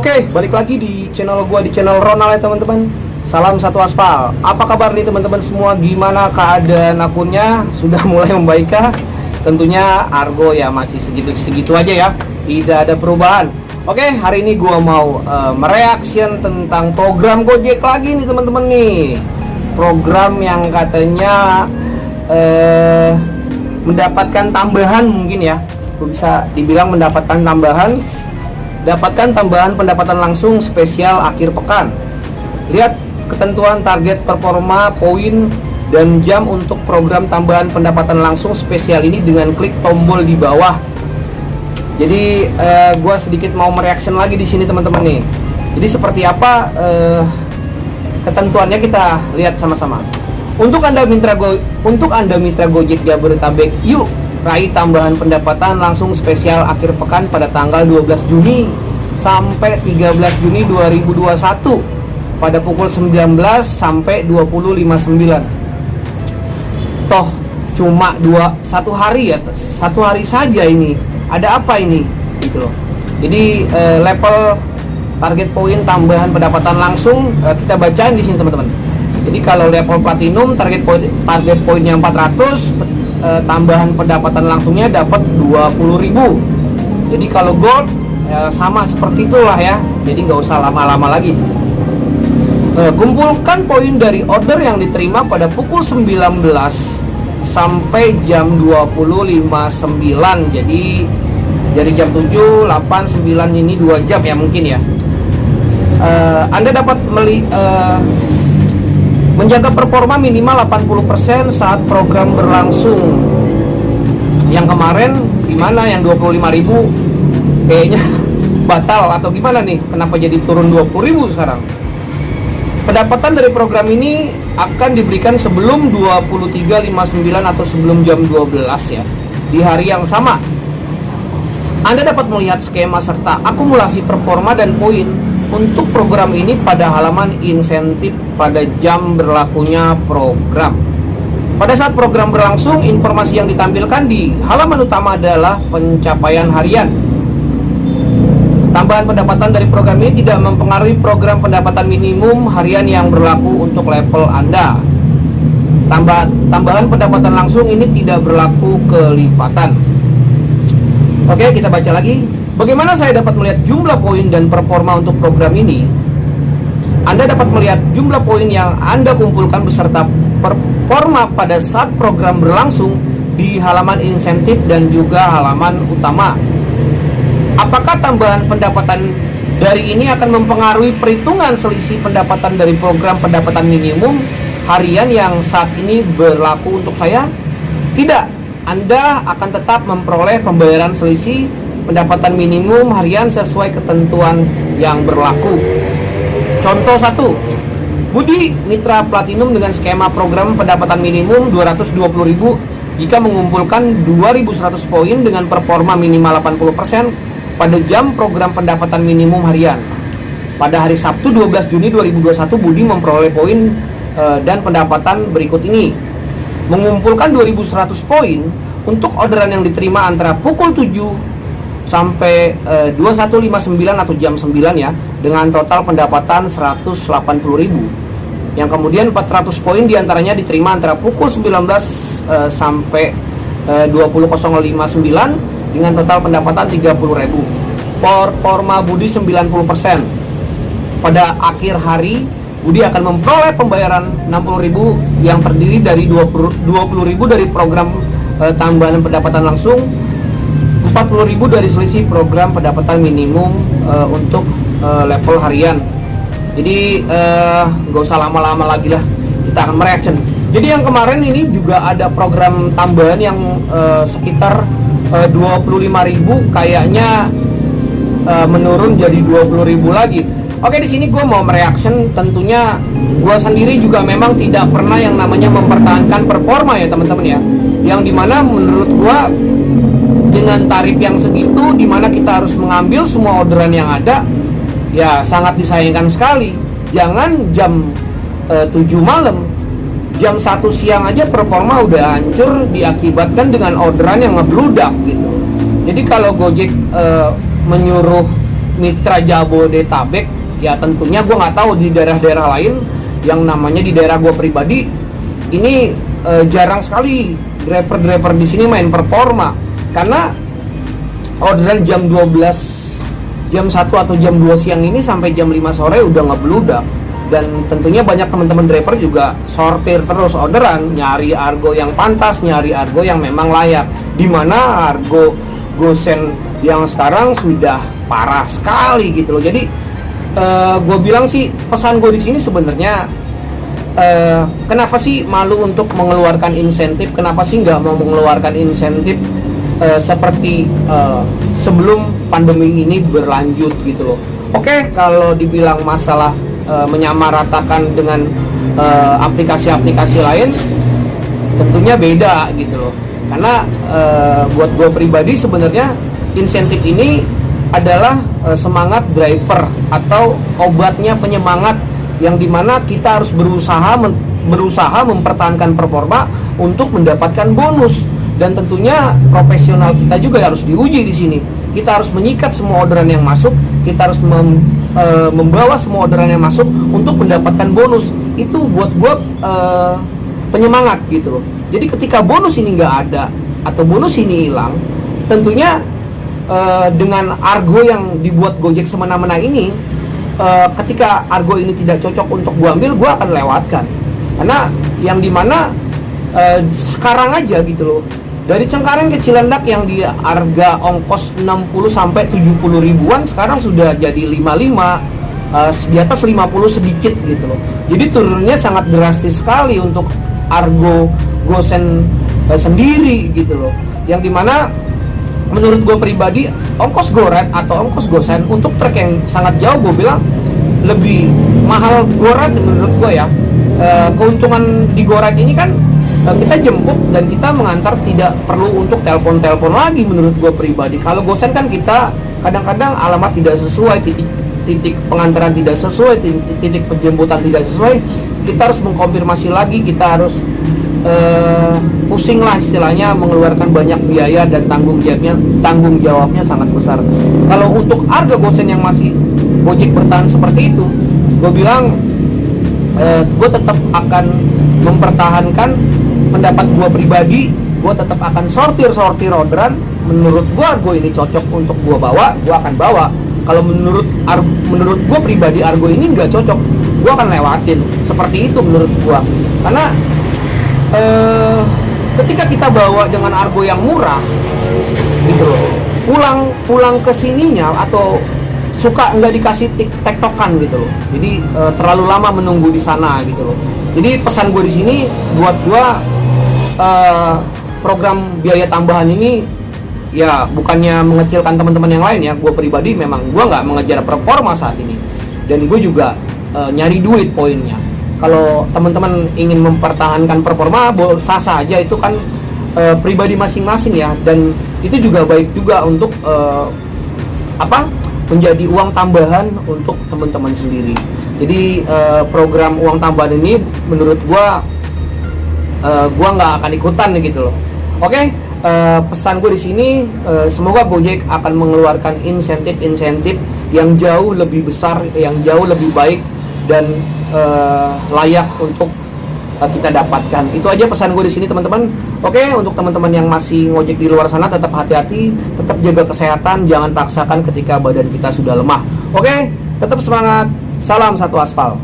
Oke, balik lagi di channel gua, di channel Ronald ya teman-teman. Salam satu aspal. Apa kabar nih teman-teman semua? Gimana keadaan akunnya? Sudah mulai membaikkah? Tentunya Argo ya masih segitu-segitu aja ya. Tidak ada perubahan. Oke, hari ini gua mau mereaction tentang program Gojek lagi nih teman-teman nih. Program yang katanya mendapatkan tambahan mungkin ya. Bisa dibilang mendapatkan tambahan. Dapatkan tambahan pendapatan langsung spesial akhir pekan. Lihat ketentuan target performa, poin, dan jam untuk program tambahan pendapatan langsung spesial ini dengan klik tombol di bawah. Jadi gue sedikit mau mereaction lagi di sini teman-teman nih. Jadi seperti apa ketentuannya kita lihat sama-sama. Untuk anda mitra Gojek Jabodetabek, yuk raih tambahan pendapatan langsung spesial akhir pekan pada tanggal 12 Juni sampai 13 Juni 2021 pada pukul 19 sampai 20.59. Toh cuma satu hari ya, satu hari saja ini. Ada apa ini? Gitu loh. Jadi level target poin tambahan pendapatan langsung kita bacain di sini teman-teman. Jadi kalau level platinum target poinnya 400, tambahan pendapatan langsungnya dapat 20.000. Jadi kalau gold sama seperti itulah ya. Jadi nggak usah lama-lama lagi. Kumpulkan poin dari order yang diterima pada pukul 19 sampai jam 20.59. Jadi dari jam 7, 8, 9 ini 2 jam ya mungkin ya. Anda dapat menjaga performa minimal 80% saat program berlangsung. Yang kemarin gimana? Yang 25.000 kayaknya batal atau gimana nih? Kenapa jadi turun 20.000 sekarang? Pendapatan dari program ini akan diberikan sebelum 23.59 atau sebelum jam 12 ya, di hari yang sama. Anda dapat melihat skema serta akumulasi performa dan poin untuk program ini pada halaman insentif pada jam berlakunya program. Pada saat program berlangsung, informasi yang ditampilkan di halaman utama adalah pencapaian harian. Tambahan pendapatan dari program ini tidak mempengaruhi program pendapatan minimum harian yang berlaku untuk level Anda. Tambahan pendapatan langsung ini tidak berlaku kelipatan. Oke, kita baca lagi. Bagaimana saya dapat melihat jumlah poin dan performa untuk program ini? Anda dapat melihat jumlah poin yang Anda kumpulkan beserta performa pada saat program berlangsung di halaman insentif dan juga halaman utama. Apakah tambahan pendapatan dari ini akan mempengaruhi perhitungan selisih pendapatan dari program pendapatan minimum harian yang saat ini berlaku untuk saya? Tidak. Anda akan tetap memperoleh pembayaran selisih pendapatan minimum harian sesuai ketentuan yang berlaku. Contoh 1. Budi mitra platinum dengan skema program pendapatan minimum 220.000 jika mengumpulkan 2.100 poin dengan performa minimal 80% pada jam program pendapatan minimum harian. Pada hari Sabtu 12 Juni 2021 Budi memperoleh poin dan pendapatan berikut ini. Mengumpulkan 2.100 poin untuk orderan yang diterima antara pukul 7 sampai 21.59 atau jam 9 ya, dengan total pendapatan 180.000. Yang kemudian 400 poin diantaranya diterima antara pukul 19 sampai 20.059 dengan total pendapatan 30.000. Performa Budi 90%. Pada akhir hari Budi akan memperoleh pembayaran 60.000 yang terdiri dari 20.000 dari program tambahan pendapatan langsung, 40.000 dari selisih program pendapatan minimum untuk level harian. Jadi nggak usah lama-lama lagi lah, kita akan mereaction. Jadi yang kemarin ini juga ada program tambahan yang sekitar 25.000 kayaknya menurun jadi 20.000 lagi. Oke, di sini gue mau mereaction. Tentunya gue sendiri juga memang tidak pernah yang namanya mempertahankan performa ya teman-teman ya. Yang dimana menurut gue dengan tarif yang segitu, dimana kita harus mengambil semua orderan yang ada, ya sangat disayangkan sekali. Jangan jam 7 malam, jam 1 siang aja performa udah hancur diakibatkan dengan orderan yang ngebludak gitu. Jadi kalau Gojek menyuruh mitra Jabodetabek, ya tentunya gue nggak tahu di daerah-daerah lain. Yang namanya di daerah gue pribadi ini jarang sekali driver-driver di sini main performa, karena orderan jam 12, jam 1 atau jam 2 siang ini sampai jam 5 sore udah ngebludak. Dan tentunya banyak teman-teman driver juga sortir terus orderan, nyari argo yang pantas, nyari argo yang memang layak. Dimana argo gosen yang sekarang sudah parah sekali gitu loh. Jadi gue bilang sih, pesan gue di sini sebenarnya, kenapa sih malu untuk mengeluarkan insentif? Kenapa sih nggak mau mengeluarkan insentif seperti sebelum pandemi ini berlanjut gitu loh? Oke, kalau dibilang masalah menyamaratakan dengan aplikasi-aplikasi lain, tentunya beda gitu loh. Karena buat gue pribadi sebenarnya insentif ini adalah semangat driver atau obatnya penyemangat, yang dimana kita harus berusaha mempertahankan performa untuk mendapatkan bonus. Dan tentunya profesional kita juga harus diuji di sini. Kita harus menyikat semua orderan yang masuk, kita harus membawa semua orderan yang masuk untuk mendapatkan bonus. Itu buat gue penyemangat gitu loh. Jadi ketika bonus ini nggak ada atau bonus ini hilang, tentunya dengan argo yang dibuat Gojek semena-mena ini, ketika argo ini tidak cocok untuk gue ambil, gue akan lewatkan. Karena yang dimana sekarang aja gitu loh, dari Cengkareng ke Cilandak yang di harga ongkos 60 sampai 70 ribuan sekarang sudah jadi 55, di atas 50 sedikit gitu loh. Jadi turunnya sangat drastis sekali untuk argo gosen sendiri gitu loh. Yang dimana menurut gue pribadi, ongkos goret atau ongkos gosen untuk truk yang sangat jauh, gue bilang lebih mahal goret menurut gue ya. Keuntungan di goret ini kan kita jemput dan kita mengantar, tidak perlu untuk telepon-telepon lagi menurut gue pribadi. Kalau gosen kan kita kadang-kadang alamat tidak sesuai, titik pengantaran tidak sesuai, titik penjemputan tidak sesuai, kita harus mengkonfirmasi lagi, kita harus pusing lah istilahnya, mengeluarkan banyak biaya dan tanggung jawabnya sangat besar. Kalau untuk harga gosen yang masih Gojek bertahan seperti itu, gue bilang gue tetap akan mempertahankan pendapat gue pribadi. Gue tetap akan sortir orderan. Menurut gue ini cocok untuk gue bawa, gue akan bawa. Kalau menurut gue pribadi argo ini nggak cocok, gue akan lewatin. Seperti itu menurut gue. Karena ketika kita bawa dengan argo yang murah gitu loh, pulang ke sininya atau suka nggak dikasih tektokan gitu loh. Jadi terlalu lama menunggu di sana gitu loh. Jadi pesan gue di sini buat gue, program biaya tambahan ini ya bukannya mengecilkan teman-teman yang lain ya. Gue pribadi memang gue nggak mengejar performa saat ini, dan gue juga nyari duit poinnya. Kalau teman-teman ingin mempertahankan performa, sah-sah aja, itu kan pribadi masing-masing ya, dan itu juga baik juga untuk menjadi uang tambahan untuk teman-teman sendiri. Jadi program uang tambahan ini menurut gua nggak akan ikutan gitu loh. Oke, pesan gue di sini, semoga Gojek akan mengeluarkan insentif yang jauh lebih besar, yang jauh lebih baik dan layak untuk kita dapatkan. Itu aja pesan gue di sini teman-teman. Oke, untuk teman-teman yang masih ngojek di luar sana, tetap hati-hati, tetap jaga kesehatan, jangan paksakan ketika badan kita sudah lemah. Oke, tetap semangat. Salam satu aspal.